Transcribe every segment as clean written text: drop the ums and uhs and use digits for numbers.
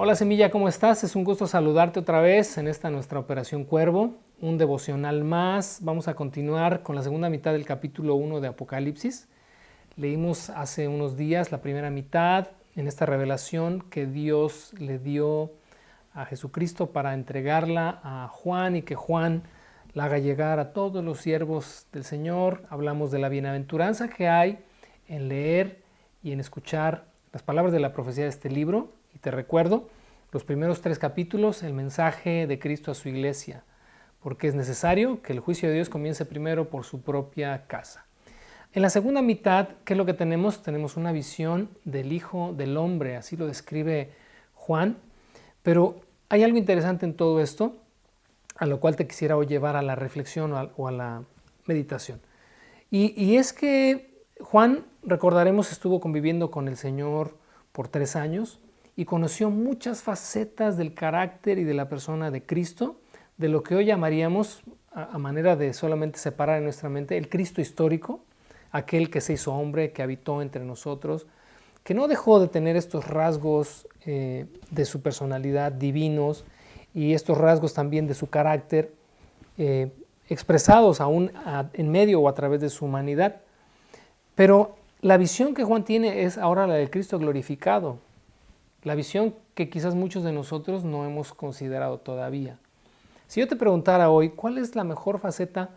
Hola Semilla, ¿cómo estás? Es un gusto saludarte otra vez en esta nuestra Operación Cuervo, un devocional más. Vamos a continuar con la segunda mitad del capítulo 1 de Apocalipsis. Leímos hace unos días la primera mitad en esta revelación que Dios le dio a Jesucristo para entregarla a Juan y que Juan la haga llegar a todos los siervos del Señor. Hablamos de la bienaventuranza que hay en leer y en escuchar las palabras de la profecía de este libro. Y te recuerdo los primeros 3 capítulos, el mensaje de Cristo a su iglesia, porque es necesario que el juicio de Dios comience primero por su propia casa. En la segunda mitad, ¿qué es lo que tenemos? Tenemos una visión del Hijo del Hombre, así lo describe Juan, pero hay algo interesante en todo esto, a lo cual te quisiera hoy llevar a la reflexión o a la meditación. Y es que Juan, recordaremos, estuvo conviviendo con el Señor por 3 años y conoció muchas facetas del carácter y de la persona de Cristo, de lo que hoy llamaríamos, a manera de solamente separar en nuestra mente, el Cristo histórico, aquel que se hizo hombre, que habitó entre nosotros, que no dejó de tener estos rasgos de su personalidad divinos y estos rasgos también de su carácter expresados aún en medio o a través de su humanidad. Pero la visión que Juan tiene es ahora la del Cristo glorificado, la visión que quizás muchos de nosotros no hemos considerado todavía. Si yo te preguntara hoy, ¿cuál es la mejor faceta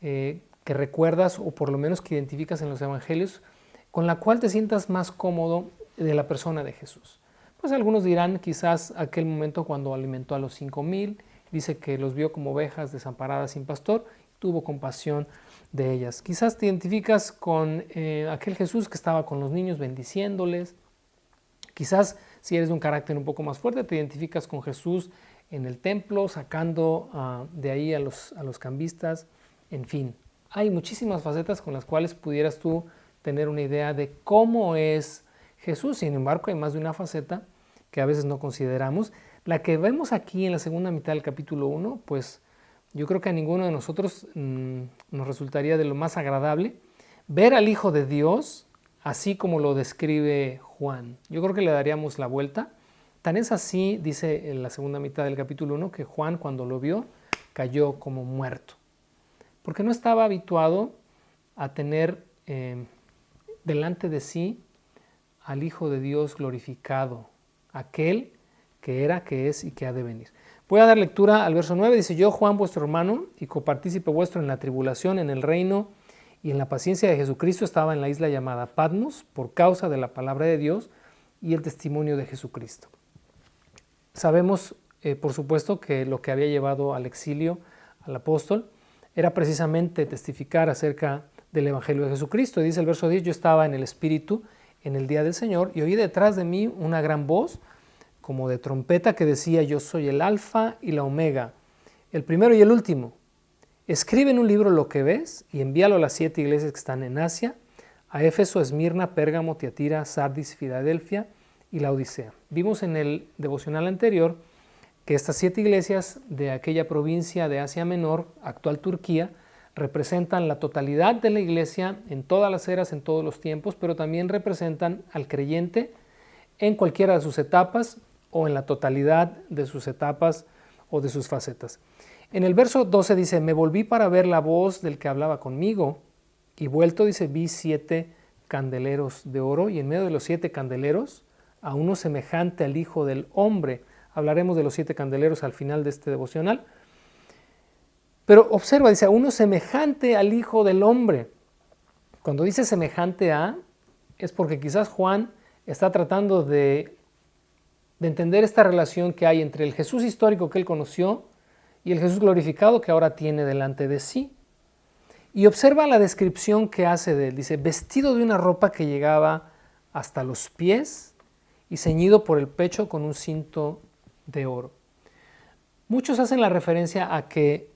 que recuerdas o por lo menos que identificas en los evangelios con la cual te sientas más cómodo de la persona de Jesús? Pues algunos dirán quizás aquel momento cuando alimentó a los 5,000, dice que los vio como ovejas desamparadas sin pastor, tuvo compasión de ellas. Quizás te identificas con aquel Jesús que estaba con los niños bendiciéndoles. Quizás si eres de un carácter un poco más fuerte, te identificas con Jesús en el templo, sacando de ahí a los cambistas. En fin, hay muchísimas facetas con las cuales pudieras tú tener una idea de cómo es Jesús. Sin embargo, hay más de una faceta que a veces no consideramos. La que vemos aquí en la segunda mitad del capítulo 1, pues yo creo que a ninguno de nosotros nos resultaría de lo más agradable ver al Hijo de Dios así como lo describe Juan. Yo creo que le daríamos la vuelta. Tan es así, dice en la segunda mitad del capítulo 1, que Juan cuando lo vio cayó como muerto, porque no estaba habituado a tener delante de sí al Hijo de Dios glorificado, aquel que era, que es y que ha de venir. Voy a dar lectura al verso 9, dice: yo, Juan, vuestro hermano y copartícipe vuestro en la tribulación, en el reino y en la paciencia de Jesucristo, estaba en la isla llamada Patmos por causa de la palabra de Dios y el testimonio de Jesucristo. Sabemos, por supuesto, que lo que había llevado al exilio al apóstol era precisamente testificar acerca del Evangelio de Jesucristo. Y dice el verso 10, yo estaba en el Espíritu en el día del Señor y oí detrás de mí una gran voz como de trompeta que decía: yo soy el Alfa y la Omega, el primero y el último. Escribe en un libro lo que ves y envíalo a las 7 iglesias que están en Asia, a Éfeso, Esmirna, Pérgamo, Tiatira, Sardis, Filadelfia y la Odisea. Vimos en el devocional anterior que estas 7 iglesias de aquella provincia de Asia Menor, actual Turquía, representan la totalidad de la iglesia en todas las eras, en todos los tiempos, pero también representan al creyente en cualquiera de sus etapas o en la totalidad de sus etapas o de sus facetas. En el verso 12 dice: me volví para ver la voz del que hablaba conmigo, y vuelto, dice, vi 7 candeleros de oro, y en medio de los 7 candeleros a uno semejante al Hijo del Hombre. Hablaremos de los 7 candeleros al final de este devocional. Pero observa, dice, a uno semejante al Hijo del Hombre. Cuando dice semejante a, es porque quizás Juan está tratando de entender esta relación que hay entre el Jesús histórico que él conoció y el Jesús glorificado que ahora tiene delante de sí. Y observa la descripción que hace de él. Dice, vestido de una ropa que llegaba hasta los pies y ceñido por el pecho con un cinto de oro. Muchos hacen la referencia a que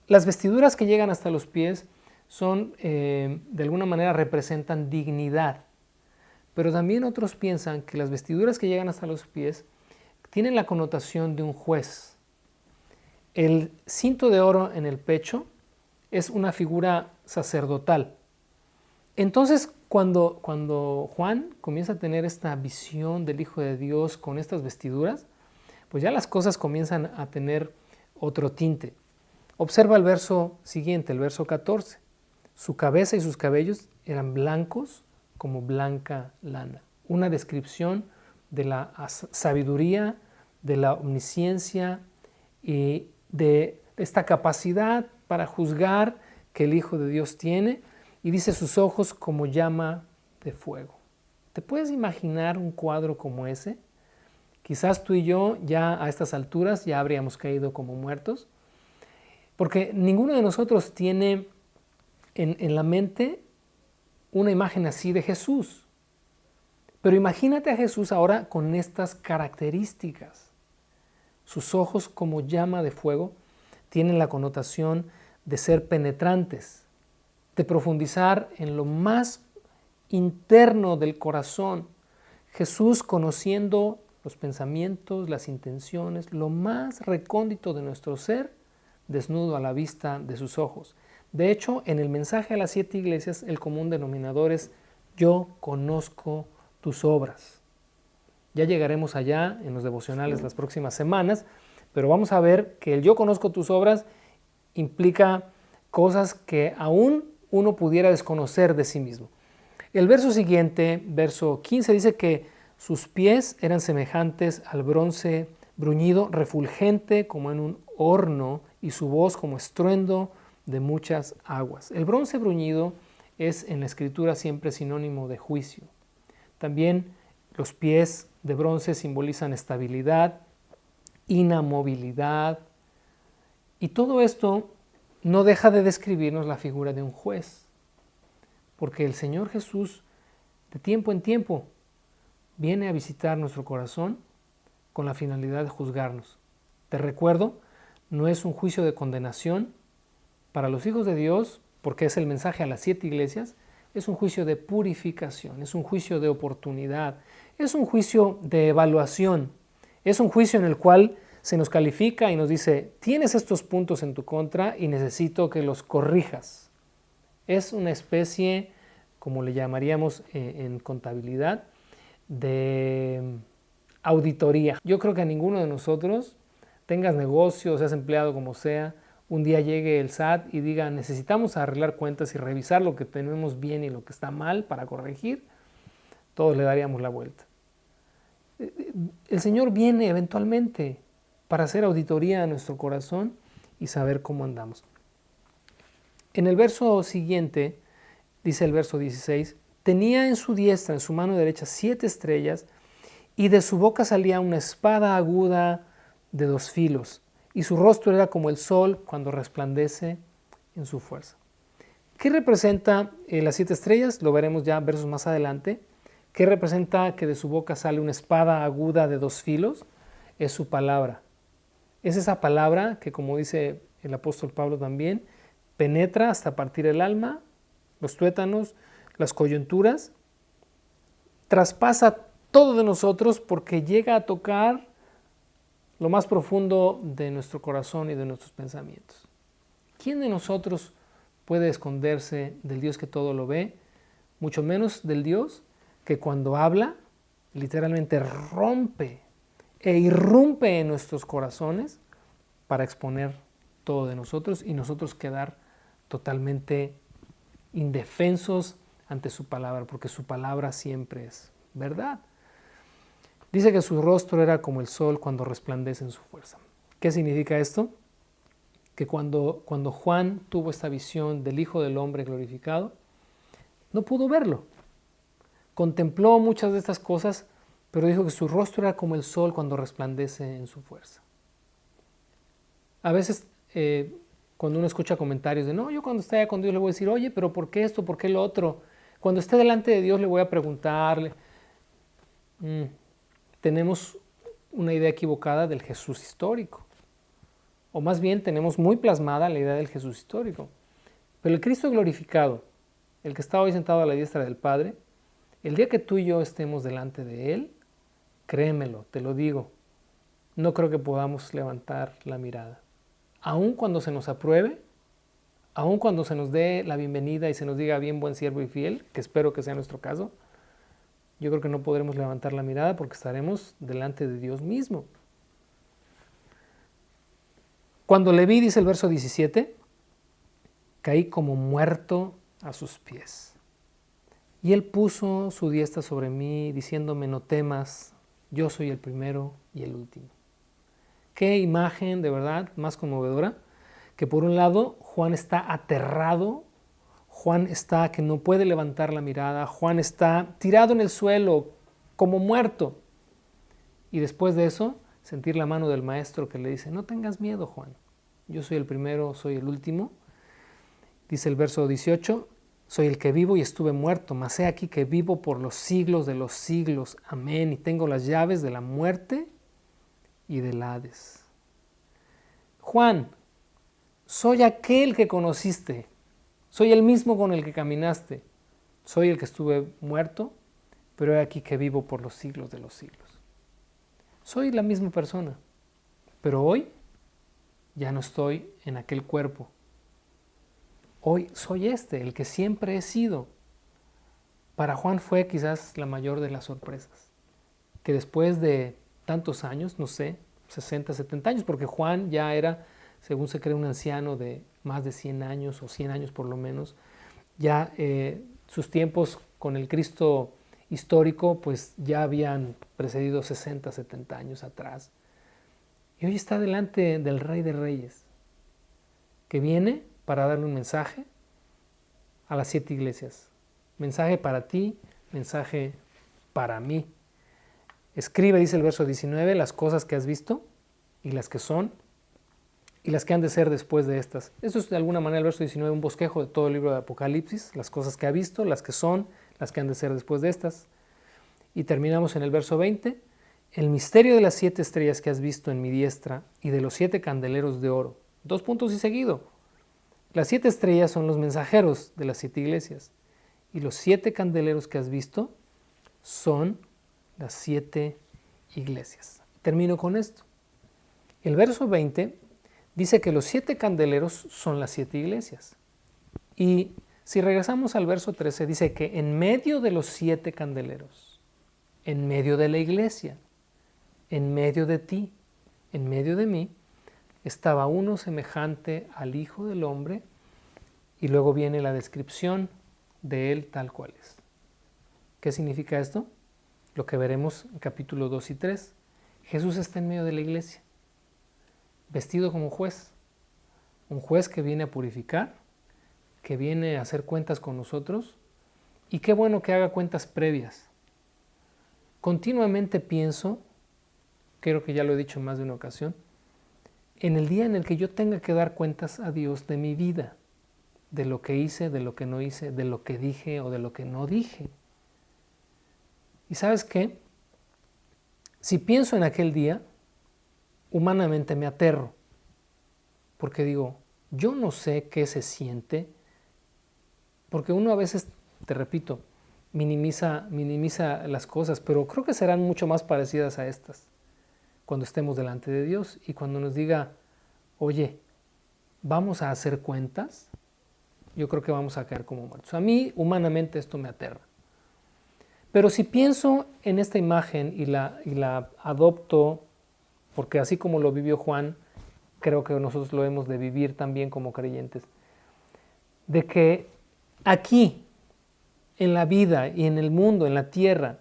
las vestiduras que llegan hasta los pies son, de alguna manera, representan dignidad. Pero también otros piensan que las vestiduras que llegan hasta los pies tienen la connotación de un juez. El cinto de oro en el pecho es una figura sacerdotal. Entonces, cuando Juan comienza a tener esta visión del Hijo de Dios con estas vestiduras, pues ya las cosas comienzan a tener otro tinte. Observa el verso siguiente, el verso 14. Su cabeza y sus cabellos eran blancos como blanca lana. Una descripción de la sabiduría, de la omnisciencia y de esta capacidad para juzgar que el Hijo de Dios tiene. Y dice sus ojos como llama de fuego. ¿Te puedes imaginar un cuadro como ese? Quizás tú y yo ya a estas alturas ya habríamos caído como muertos, porque ninguno de nosotros tiene en la mente una imagen así de Jesús. Pero imagínate a Jesús ahora con estas características. Sus ojos como llama de fuego tienen la connotación de ser penetrantes, de profundizar en lo más interno del corazón. Jesús conociendo los pensamientos, las intenciones, lo más recóndito de nuestro ser, desnudo a la vista de sus ojos. De hecho, en el mensaje a las 7 iglesias, el común denominador es: yo conozco tus obras. Ya llegaremos allá en los devocionales las próximas semanas, pero vamos a ver que el yo conozco tus obras implica cosas que aún uno pudiera desconocer de sí mismo. El verso siguiente, verso 15, dice que sus pies eran semejantes al bronce bruñido, refulgente como en un horno, y su voz como estruendo de muchas aguas. El bronce bruñido es en la escritura siempre sinónimo de juicio. También los pies de bronce simbolizan estabilidad, inamovilidad, y todo esto no deja de describirnos la figura de un juez, porque el Señor Jesús de tiempo en tiempo viene a visitar nuestro corazón con la finalidad de juzgarnos. Te recuerdo, no es un juicio de condenación para los hijos de Dios, porque es el mensaje a las 7 iglesias, es un juicio de purificación, es un juicio de oportunidad, es un juicio de evaluación, es un juicio en el cual se nos califica y nos dice: tienes estos puntos en tu contra y necesito que los corrijas. Es una especie, como le llamaríamos en contabilidad, de auditoría. Yo creo que a ninguno de nosotros, tengas negocio, seas empleado como sea, un día llegue el SAT y diga: necesitamos arreglar cuentas y revisar lo que tenemos bien y lo que está mal para corregir, todos le daríamos la vuelta. El Señor viene eventualmente para hacer auditoría a nuestro corazón y saber cómo andamos. En el verso siguiente, dice el verso 16, tenía en su diestra, en su mano derecha, 7 estrellas, y de su boca salía una espada aguda de 2 filos, y su rostro era como el sol cuando resplandece en su fuerza. ¿Qué representa las 7 estrellas? Lo veremos ya versos más adelante. ¿Qué representa que de su boca sale una espada aguda de 2 filos? Es su palabra. Es esa palabra que, como dice el apóstol Pablo también, penetra hasta partir el alma, los tuétanos, las coyunturas, traspasa todo de nosotros porque llega a tocar lo más profundo de nuestro corazón y de nuestros pensamientos. ¿Quién de nosotros puede esconderse del Dios que todo lo ve? Mucho menos del Dios que cuando habla literalmente rompe e irrumpe en nuestros corazones para exponer todo de nosotros y nosotros quedar totalmente indefensos ante su palabra, porque su palabra siempre es verdad. Dice que su rostro era como el sol cuando resplandece en su fuerza. ¿Qué significa esto? Que cuando Juan tuvo esta visión del Hijo del Hombre glorificado, no pudo verlo. Contempló muchas de estas cosas, pero dijo que su rostro era como el sol cuando resplandece en su fuerza. A veces cuando uno escucha comentarios de: no, yo cuando esté allá con Dios le voy a decir: oye, pero ¿por qué esto? ¿Por qué lo otro? Cuando esté delante de Dios le voy a preguntarle. Tenemos una idea equivocada del Jesús histórico. O más bien tenemos muy plasmada la idea del Jesús histórico. Pero el Cristo glorificado, el que está hoy sentado a la diestra del Padre, el día que tú y yo estemos delante de Él, créemelo, te lo digo, no creo que podamos levantar la mirada. Aun cuando se nos apruebe, aun cuando se nos dé la bienvenida y se nos diga bien, buen siervo y fiel, que espero que sea nuestro caso, yo creo que no podremos levantar la mirada porque estaremos delante de Dios mismo. Cuando le vi, dice el verso 17, caí como muerto a sus pies. Y él puso su diestra sobre mí, diciéndome, no temas, yo soy el primero y el último. Qué imagen de verdad más conmovedora, que por un lado Juan está aterrado, Juan está que no puede levantar la mirada, Juan está tirado en el suelo como muerto. Y después de eso, sentir la mano del maestro que le dice, no tengas miedo, Juan, yo soy el primero, soy el último. Dice el verso 18, soy el que vivo y estuve muerto, mas he aquí que vivo por los siglos de los siglos. Amén. Y tengo las llaves de la muerte y del Hades. Juan, soy aquel que conociste. Soy el mismo con el que caminaste. Soy el que estuve muerto, pero he aquí que vivo por los siglos de los siglos. Soy la misma persona, pero hoy ya no estoy en aquel cuerpo. Hoy soy el que siempre he sido. Para Juan fue quizás la mayor de las sorpresas, que después de tantos años, no sé, 60, 70 años, porque Juan ya era, según se cree, un anciano de más de 100 años o 100 años por lo menos, ya sus tiempos con el Cristo histórico pues ya habían precedido 60, 70 años atrás. Y hoy está delante del Rey de Reyes, que viene para darle un mensaje a las 7 iglesias. Mensaje para ti, mensaje para mí. Escribe, dice el verso 19, las cosas que has visto y las que son y las que han de ser después de estas. Eso es de alguna manera el verso 19, un bosquejo de todo el libro de Apocalipsis, las cosas que ha visto, las que son, las que han de ser después de estas. Y terminamos en el verso 20, el misterio de las 7 estrellas que has visto en mi diestra y de los 7 candeleros de oro. 2 puntos y seguido. Las 7 estrellas son los mensajeros de las 7 iglesias y los 7 candeleros que has visto son las 7 iglesias. Termino con esto. El verso 20 dice que los 7 candeleros son las 7 iglesias. Y si regresamos al verso 13, dice que en medio de los 7 candeleros, en medio de la iglesia, en medio de ti, en medio de mí, estaba uno semejante al Hijo del Hombre, y luego viene la descripción de él tal cual es. ¿Qué significa esto? Lo que veremos en capítulo 2 y 3. Jesús está en medio de la iglesia, vestido como juez, un juez que viene a purificar, que viene a hacer cuentas con nosotros, y qué bueno que haga cuentas previas. Continuamente pienso, creo que ya lo he dicho en más de una ocasión, en el día en el que yo tenga que dar cuentas a Dios de mi vida, de lo que hice, de lo que no hice, de lo que dije o de lo que no dije. ¿Y sabes qué? Si pienso en aquel día, humanamente me aterro, porque digo, yo no sé qué se siente, porque uno a veces, te repito, minimiza las cosas, pero creo que serán mucho más parecidas a estas, cuando estemos delante de Dios y cuando nos diga, oye, ¿vamos a hacer cuentas? Yo creo que vamos a caer como muertos. A mí, humanamente, esto me aterra. Pero si pienso en esta imagen y la adopto, porque así como lo vivió Juan, creo que nosotros lo hemos de vivir también como creyentes, de que aquí, en la vida y en el mundo, en la tierra,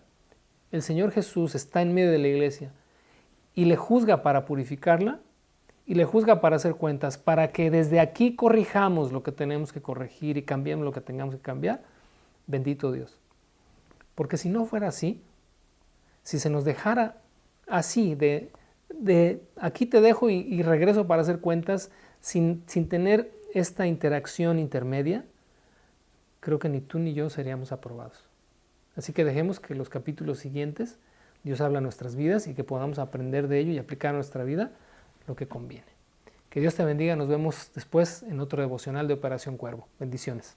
el Señor Jesús está en medio de la iglesia y le juzga para purificarla y le juzga para hacer cuentas, para que desde aquí corrijamos lo que tenemos que corregir y cambiemos lo que tengamos que cambiar. Bendito Dios. Porque si no fuera así, si se nos dejara así, de aquí te dejo y regreso para hacer cuentas, sin tener esta interacción intermedia, creo que ni tú ni yo seríamos aprobados. Así que dejemos que los capítulos siguientes Dios habla a nuestras vidas y que podamos aprender de ello y aplicar a nuestra vida lo que conviene. Que Dios te bendiga. Nos vemos después en otro devocional de Operación Cuervo. Bendiciones.